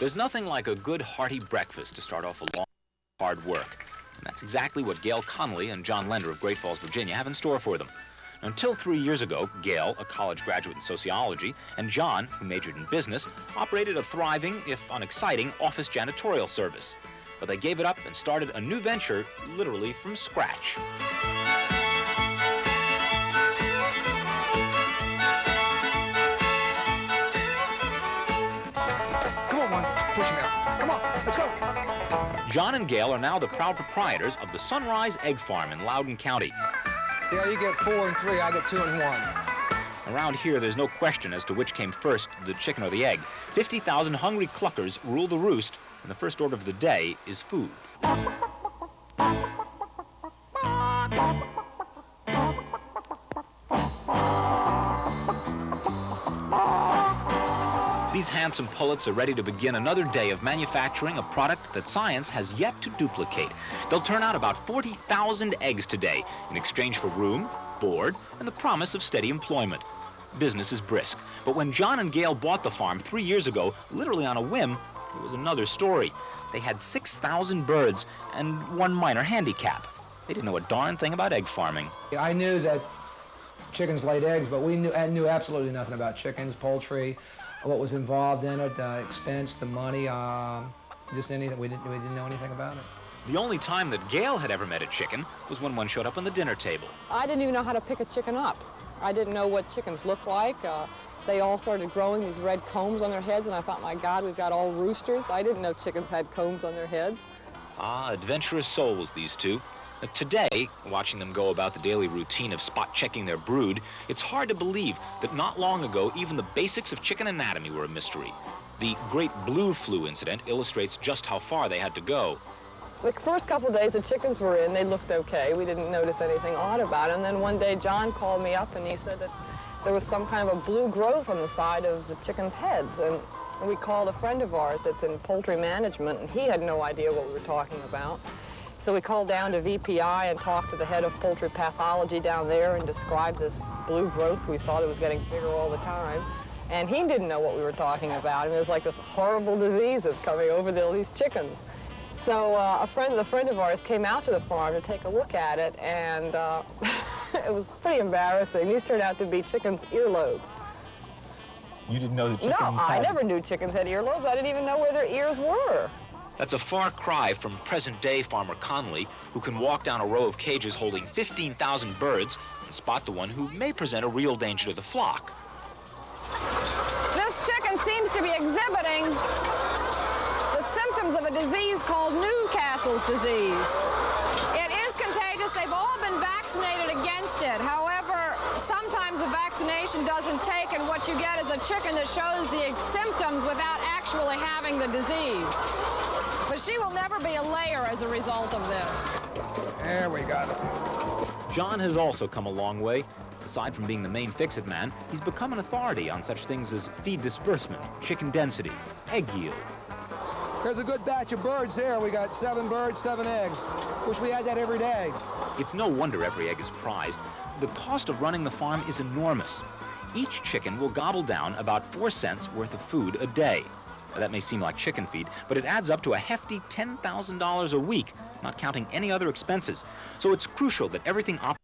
There's nothing like a good, hearty breakfast to start off a long, hard work. And that's exactly what Gail Connolly and John Lender of Great Falls, Virginia, have in store for them. Until 3 years ago, Gail, a college graduate in sociology, and John, who majored in business, operated a thriving, if unexciting, office janitorial service. But they gave it up and started a new venture, literally from scratch. Push him out. Come on, let's go. John and Gail are now the proud proprietors of the Sunrise Egg Farm in Loudon County. Yeah, you get 4 and 3, I get 2 and 1. Around here, there's no question as to which came first, the chicken or the egg. 50,000 hungry cluckers rule the roost, and the first order of the day is food. These handsome pullets are ready to begin another day of manufacturing a product that science has yet to duplicate. They'll turn out about 40,000 eggs today in exchange for room, board, and the promise of steady employment. Business is brisk, but when John and Gail bought the farm 3 years ago, literally on a whim, it was another story. They had 6,000 birds and one minor handicap. They didn't know a darn thing about egg farming. I knew that chickens laid eggs, but we knew absolutely nothing about chickens, poultry, what was involved in it, expense, the money, just anything. We didn't know anything about it. The only time that Gail had ever met a chicken was when one showed up on the dinner table. I didn't even know how to pick a chicken up. I didn't know what chickens looked like. They all started growing these red combs on their heads, and I thought, my God, we've got all roosters. I didn't know chickens had combs on their heads. Ah, adventurous souls, these two. Today, watching them go about the daily routine of spot-checking their brood, it's hard to believe that not long ago, even the basics of chicken anatomy were a mystery. The Great Blue Flu incident illustrates just how far they had to go. The first couple of days the chickens were in, they looked okay. We didn't notice anything odd about it. And then one day, John called me up and he said that there was some kind of a blue growth on the side of the chickens' heads. And we called a friend of ours that's in poultry management, and he had no idea what we were talking about. So we called down to VPI and talked to the head of poultry pathology down there and described this blue growth we saw that was getting bigger all the time. And he didn't know what we were talking about. It was like this horrible disease that's coming over these chickens. So a friend of ours came out to the farm to take a look at it, and it was pretty embarrassing. These turned out to be chickens' earlobes. You didn't know the chickens No, I never knew chickens had earlobes. I didn't even know where their ears were. That's a far cry from present-day Farmer Connolly, who can walk down a row of cages holding 15,000 birds and spot the one who may present a real danger to the flock. This chicken seems to be exhibiting the symptoms of a disease called Newcastle's disease. It is contagious. They've all been vaccinated against it. However, sometimes the vaccination doesn't take, and what you get is a chicken that shows the symptoms without actually having the disease. But she will never be a layer as a result of this. There we got it. John has also come a long way. Aside from being the main fix-it man, he's become an authority on such things as feed disbursement, chicken density, egg yield. There's a good batch of birds there. We got 7 birds, 7 eggs. Wish we had that every day. It's no wonder every egg is prized. The cost of running the farm is enormous. Each chicken will gobble down about 4 cents worth of food a day. Now, that may seem like chicken feed, but it adds up to a hefty $10,000 a week, not counting any other expenses. So it's crucial that everything operates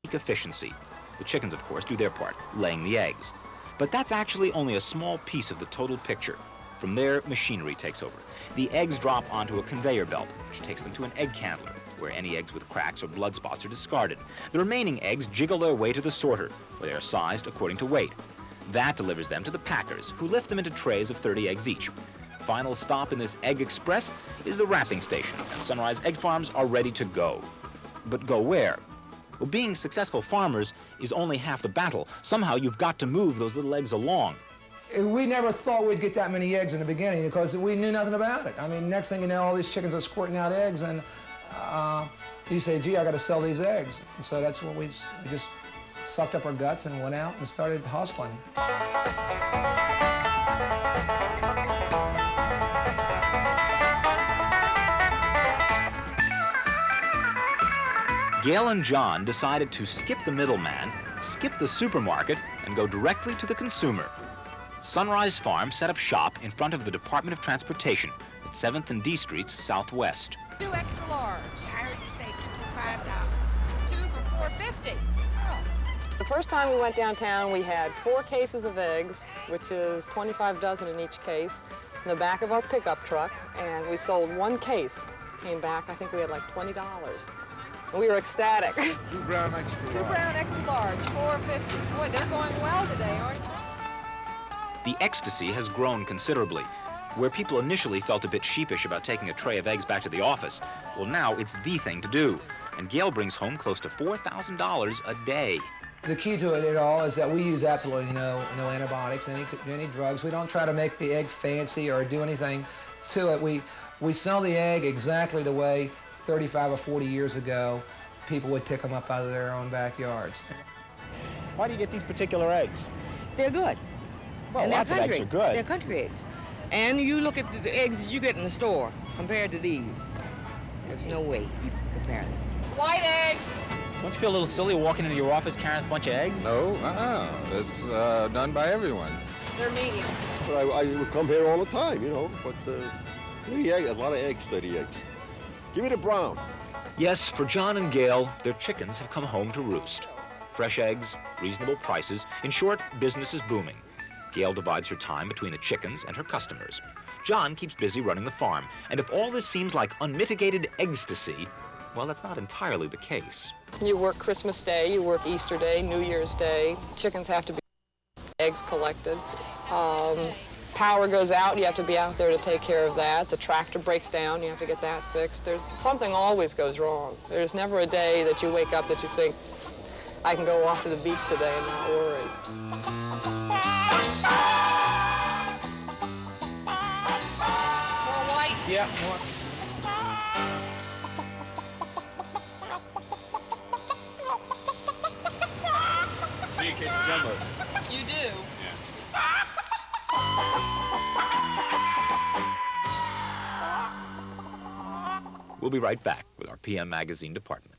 at peak efficiency. The chickens, of course, do their part, laying the eggs. But that's actually only a small piece of the total picture. From there, machinery takes over. The eggs drop onto a conveyor belt, which takes them to an egg candler, where any eggs with cracks or blood spots are discarded. The remaining eggs jiggle their way to the sorter, where they are sized according to weight. That delivers them to the packers, who lift them into trays of 30 eggs each. Final stop in this egg express is the wrapping station, and Sunrise Egg Farms are ready to go. But go where? Well, being successful farmers is only half the battle. Somehow you've got to move those little eggs along. We never thought we'd get that many eggs in the beginning because we knew nothing about it. I mean, next thing you know, all these chickens are squirting out eggs, and you say, gee, I got to sell these eggs. And so that's what we just sucked up our guts and went out and started hustling. Gail and John decided to skip the middleman, skip the supermarket, and go directly to the consumer. Sunrise Farm set up shop in front of the Department of Transportation at 7th and D Streets Southwest. 2 extra large. I heard you say 2 for $5. 2 for $4.50. The first time we went downtown, we had 4 cases of eggs, which is 25 dozen in each case, in the back of our pickup truck, and we sold 1 case. Came back, I think we had like $20. And we were ecstatic. 2 brown extra 2 large. brown extra large, $4.50. Boy, they're going well today, aren't they? The ecstasy has grown considerably. Where people initially felt a bit sheepish about taking a tray of eggs back to the office, well, now it's the thing to do. And Gail brings home close to $4,000 a day. The key to it all is that we use absolutely no antibiotics, any drugs. We don't try to make the egg fancy or do anything to it. We sell the egg exactly the way 35 or 40 years ago people would pick them up out of their own backyards. Why do you get these particular eggs? They're good. Well, And lots of they're eggs country. are good. They're country eggs. And you look at the eggs that you get in the store compared to these. There's no way you can compare them. White eggs. Don't you feel a little silly walking into your office carrying a bunch of eggs? No, it's done by everyone. They're mediums. But I would come here all the time, you know, but 30 eggs, a lot of eggs, 30 eggs. Give me the brown. Yes, for John and Gail, their chickens have come home to roost. Fresh eggs, reasonable prices. In short, business is booming. Gail divides her time between the chickens and her customers. John keeps busy running the farm. And if all this seems like unmitigated ecstasy, well, that's not entirely the case. You work Christmas Day, you work Easter Day, New Year's Day. Chickens have to be eggs collected. Power goes out, you have to be out there to take care of that. The tractor breaks down, you have to get that fixed. Something always goes wrong. There's never a day that you wake up that you think, I can go off to the beach today and not worry. More white. Yeah, more. You catch a jumbo. You do. We'll be right back with our PM Magazine department.